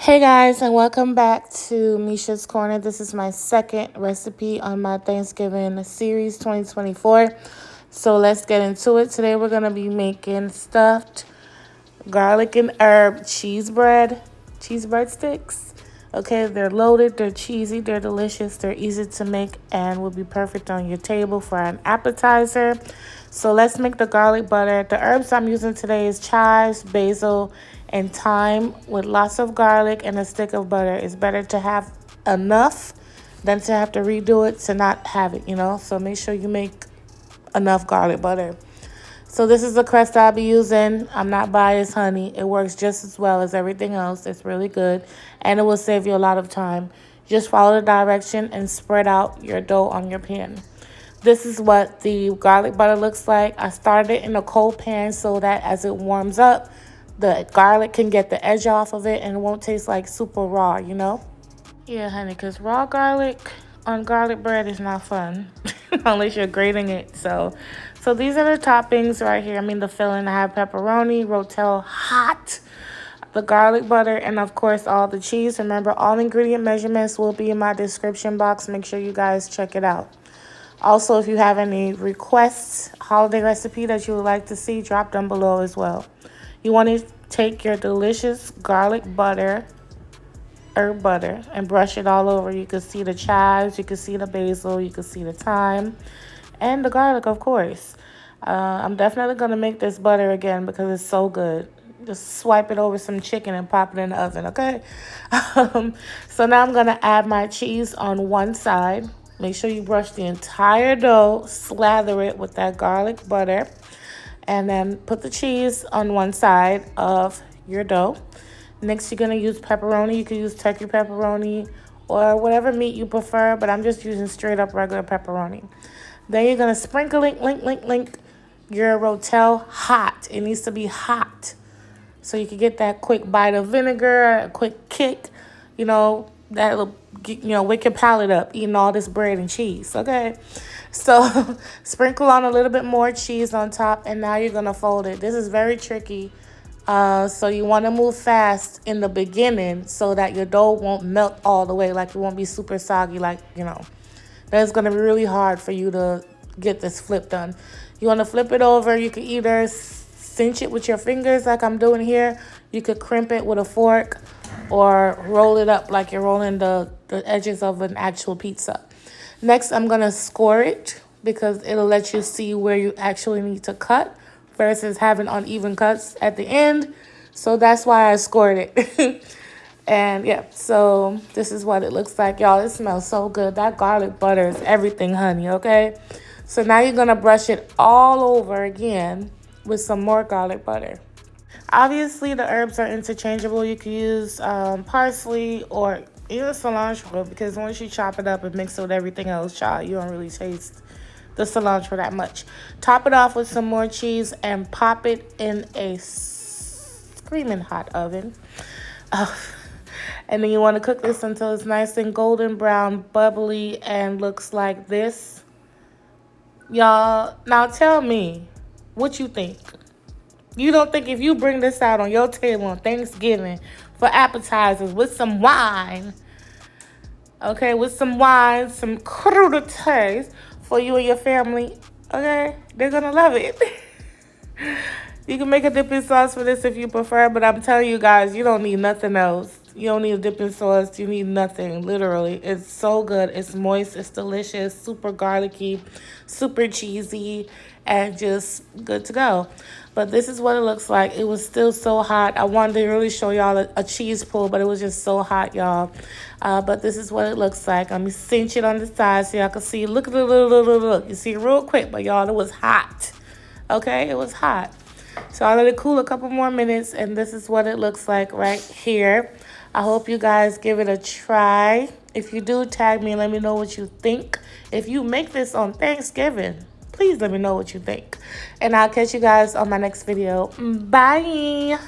Hey guys, and welcome back to Misha's Corner. This is my second recipe on my Thanksgiving series 2024. So let's get into it. Today we're going to be making stuffed garlic and herb cheese breadsticks. Okay, they're loaded, they're cheesy, they're delicious, they're easy to make, and will be perfect on your table for an appetizer. So let's make the garlic butter. The herbs I'm using today is chives, basil, and thyme with lots of garlic and a stick of butter. It's better to have enough than to have to redo it to not have it, So make sure you make enough garlic butter. So this is the crust I'll be using. I'm not biased, honey. It works just as well as everything else. It's really good, and it will save you a lot of time. Just follow the direction and spread out your dough on your pan. This is what the garlic butter looks like. I started it in a cold pan so that as it warms up, the garlic can get the edge off of it and it won't taste like super raw, Yeah, honey, because raw garlic on garlic bread is not fun unless you're grating it. So these are the toppings right here. The filling. I have pepperoni, rotel hot, the garlic butter, and of course all the cheese. Remember, all ingredient measurements will be in my description box. Make sure you guys check it out. Also, if you have any requests, holiday recipe that you would like to see, drop them below as well. You want to take your delicious garlic butter, herb butter, and brush it all over. You can see the chives, you can see the basil, you can see the thyme, and the garlic, of course. I'm definitely going to make this butter again because it's so good. Just swipe it over some chicken and pop it in the oven, okay? So now I'm going to add my cheese on one side. Make sure you brush the entire dough, slather it with that garlic butter, and then put the cheese on one side of your dough. Next, you're going to use pepperoni. You can use turkey pepperoni or whatever meat you prefer, but I'm just using straight up regular pepperoni. Then you're going to sprinkle your rotel hot. It needs to be hot so you can get that quick bite of vinegar, a quick kick, that'll wake your palate up eating all this bread and cheese, okay? So sprinkle on a little bit more cheese on top, and now you're going to fold it. This is very tricky. So you want to move fast in the beginning so that your dough won't melt all the way, like it won't be super soggy, That's going to be really hard for you to get this flip done. You want to flip it over. You can either cinch it with your fingers like I'm doing here. You could crimp it with a fork or roll it up like you're rolling the edges of an actual pizza. Next, I'm going to score it because it'll let you see where you actually need to cut versus having uneven cuts at the end. So that's why I scored it. And yeah, so this is what it looks like, y'all. It smells so good. That garlic butter is everything, honey, okay? So now you're going to brush it all over again with some more garlic butter. Obviously, the herbs are interchangeable. You can use parsley or even cilantro because once you chop it up and mix it with everything else, child, you don't really taste the cilantro that much. Top it off with some more cheese and pop it in a screaming hot oven. And then you want to cook this until it's nice and golden brown, bubbly, and looks like this. Y'all, now tell me what you think. You don't think if you bring this out on your table on Thanksgiving for appetizers with some wine, okay, with some wine, some crudités for you and your family, okay, they're going to love it. You can make a dipping sauce for this if you prefer, but I'm telling you guys, you don't need nothing else. You don't need a dipping sauce. You need nothing, literally. It's so good. It's moist. It's delicious. Super garlicky. Super cheesy. And just good to go. But this is what it looks like. It was still so hot. I wanted to really show y'all a cheese pull, but it was just so hot, y'all. But this is what it looks like. Let me cinch it on the side so y'all can see. Look at the look. You see it real quick, but y'all, it was hot. Okay? It was hot. So I'll let it cool a couple more minutes, and this is what it looks like right here. I hope you guys give it a try. If you do, tag me and let me know what you think. If you make this on Thanksgiving, please let me know what you think. And I'll catch you guys on my next video. Bye.